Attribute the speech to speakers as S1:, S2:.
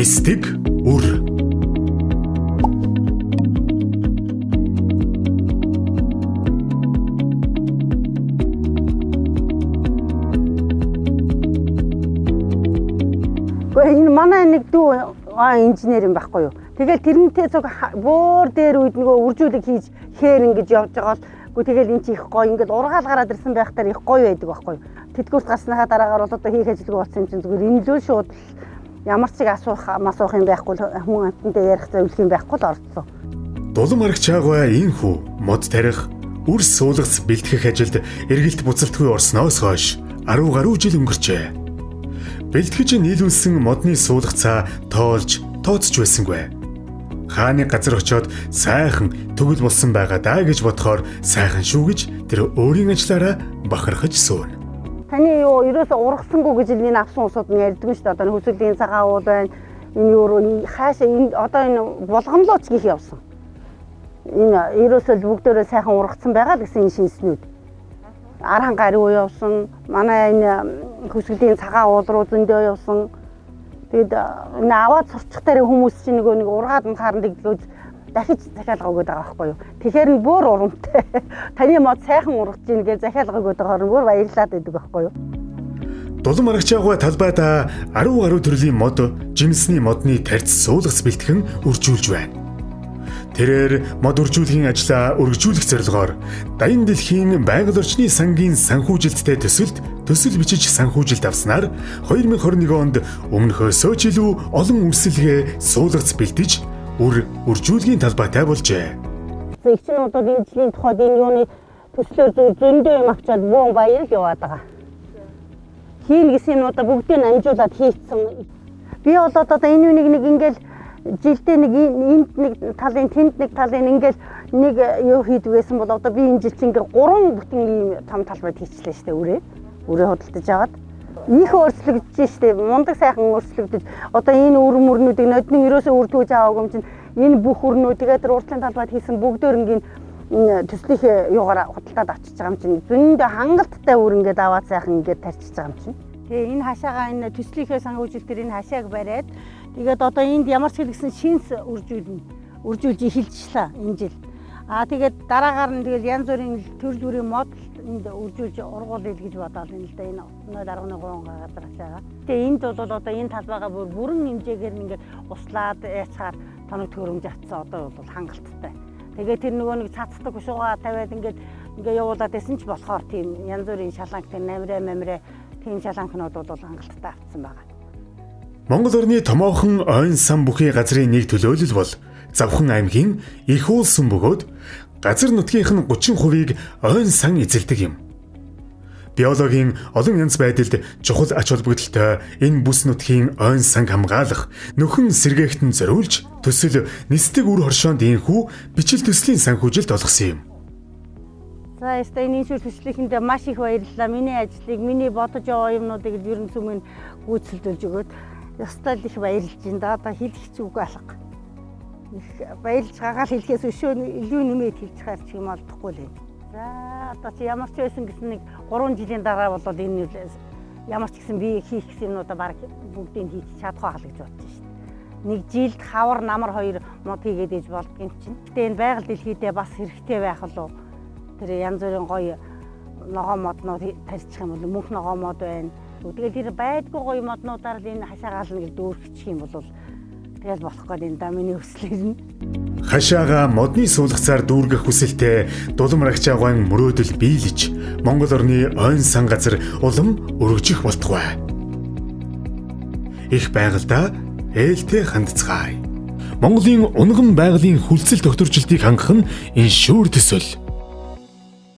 S1: Нисдэг үр.
S2: Энэ манай нэг дүү инженер юм байхгүй юу. Тэгэл тэрнтэй цог буур дээр үед нөгөө үржүүлэг хийж хээр ингэж явж байгаа бол тэгэл эн чи их гоё ингээд ургаал гараад ирсэн байхтаар их гоё байдаг байхгүй юу. Тэтгэврт гарсныхаа дараагаар бол одоо хийх ажилгүй болсон юм чинь зүгээр энэ л шууд ямар ч асуух юм байхгүй хүн амттай ярих зөвлөх юм байхгүй л орцсон.
S1: Дулам аргач агай энхүү мод тарих үр суулгац бэлтгэх ажилд эргэлт буцалтгүй орсноос хойш 10 гаруй жил өнгөрчээ. Бэлтгэж нийлүүлсэн модны суулгацаа тоолж тооцож байсангүй. Хааны газар очиод сайхан төгөл болсон байгаа даа гэж бодохоор сайхан шүү гэж тэр өөрийн ажлаараа бахархаж сууна.
S2: Таны юу ерөөсө ургасангүй гэж энэ авсан усууд нь ярьдаг шүү дээ. Одоо хөсөлийн цагаан уул байна. Энэ юу хаашаа энэ одоо энэ булгамлууч гих явсан. Энэ ерөөсө бүгдөө сайхан ургацсан байгаа л гэсэн шинснүүд. Архан гаруу явсан. Манай энэ хөсөлийн цагаан уул руу зөндөө явсан. Тэгэд энэ аваад сурчих дээр хүмүүс чинь нэг ургаад махаар дэглөөд дахиж захиалга өгöd байгаа байхгүй юу. Тэгэхээр нь бүр урамтай. Таны мод сайхан ургаж ийн гэж захиалга өгöd байгаа нь бүр баярлаад байдаг байхгүй юу.
S1: Дулам аргач агай талбайд 10 гаруй төрлийн мод жимсний модны тарьц суулгац бэлтгэн үржүүлж байна. Тэрээр мод үржүүлэхийн ажлаа өргөжүүлэх зорилгоор Даян дэлхийн байгаль орчны сангийн санхүүжилттэй төсөл бичиж санхүүжилт авснаар 2021 онд өмнөхөөсөө ч илүү олон үрсэлгээ суулгац бэлтэж үржүүлгийн талбайтай болжээ.
S2: Игчнуудад энэ жилийн тухайд энэ юуны төслөөр зөндөө юм авчаад бөөн баяр яваад байгаа. Хийн гэсэн юмудаа бүгдийг амжуулаад хийцэн. Би бол одоо энэ үнийг нэг ингээл жилдээ нэг энд нэг талын тэнд нэг талын ингээл нэг юу хийдэг байсан бол одоо би энэ жил чинь ингээл 3 бүтэн ийм том талбайд хийчлээ штэ үрээ худалдаж аваад их өөрчлөгдөж штэ мундаг сайхан өөрчлөгдөж одоо энэ үр мөрнүүдийг нодны ерөөсөө үрдгүүж аваагүй юм чинь энэ бүх үрнүүдгээ тэр уртлын талбайд хийсэн бүгдөө ингийн төслийнхээ юугаар худалдаад авчиж байгаа юм чинь зөндөө хангалттай үр ингээд аваад сайхан ингээд тарчиж байгаа юм чинь. Тэгээ энэ хашаага энэ төслийнхээ санхүүжилтээр энэ хашааг бариад тэгээд одоо энд ямар ч хэлсэн шинс үржүүлж эхэлжлээ энэ жил. Тэгээд дараагаар нь тэгээд янз бүрийн төрөл бүрийн мод энд үржүүлж ургуул гэж бодоод энэ л да энэ 0.13 газар хашаага. Тэгээд энд бол одоо энэ талбайгаа бүрэн хэмжээгээр ингээд услаад яцаар тоног төхөөрөмж авцсан одоо бол хангалттай. Тэгээд тэр нөгөө нэг цацдаг гушуугаа тавиад ингээд явуулаад байсан ч болохоор тийм янз бүрийн шаланг тэр намраа тийм шаланхнууд бол хангалттай авцсан байгаа.
S1: Монгол орны томоохон ойн сан бүхий газрын нэг төлөөлөл бол Завхан аймгийн их уулсан бөгөөд газар нутгийнх нь 30%-ийг ойн сан эзэлдэг юм. Биологийн олон янз байдалд чухал ач холбогдолтой энэ бүс нутгийн ойн санг хамгаалах нөхөн сэргээхтэн зориулж төсөл нисдэг үр хоршоонд ийхүү бичил төслийн санхүүжилт олгосон юм.
S2: За энэ төслийнхэнд маш их баярлалаа. Миний ажлыг миний бодож яваа юмнуудыг ер нь сүмэн гүйцэлдүүлж өгөөд ястаа их баярлж байна. Одоо хэлэх зүг алга. Их баярлж байгаа л хэлхээс өшөө илүү нэмээд хэлж харч юм олдохгүй л юм. За одоо чи ямар ч байсан гэсэн нэг 3 жилийн дараа бол энэ ямар ч гэсэн би хийх гэсэн юмнуудаа баг бүгдийг хийж чадах хаа гэж бодож шин. Нэг жилд хавар намар 2 мод хийгээд ээж болдгийн чинь. Гэтэ энэ байгаль дэлхийдээ бас хэрэгтэй байх болов. Тэр янз бүрийн гоё ногоо моднууд тарьчих юм бол мөнх ногоо мод байна. Тэгээд тэр байдгүй гоё моднуудаар л энэ хашаагаална гэж дүүрчих юм бол тэгэл болох гээд энэ да миний хүслэр нь.
S1: Хашаага модны суулгацаар дүүргэх хүсэлтэй Дулам аргач агайн мөрөөдөл биелж Монгол орны ойн сан газар улам өргөжих болтугай. Их байгальда ээлтэй хандцгаая. Монголын унган байгалийн хүлцэл тогтворчлтыг хангах нь энэ шүүр төсөл.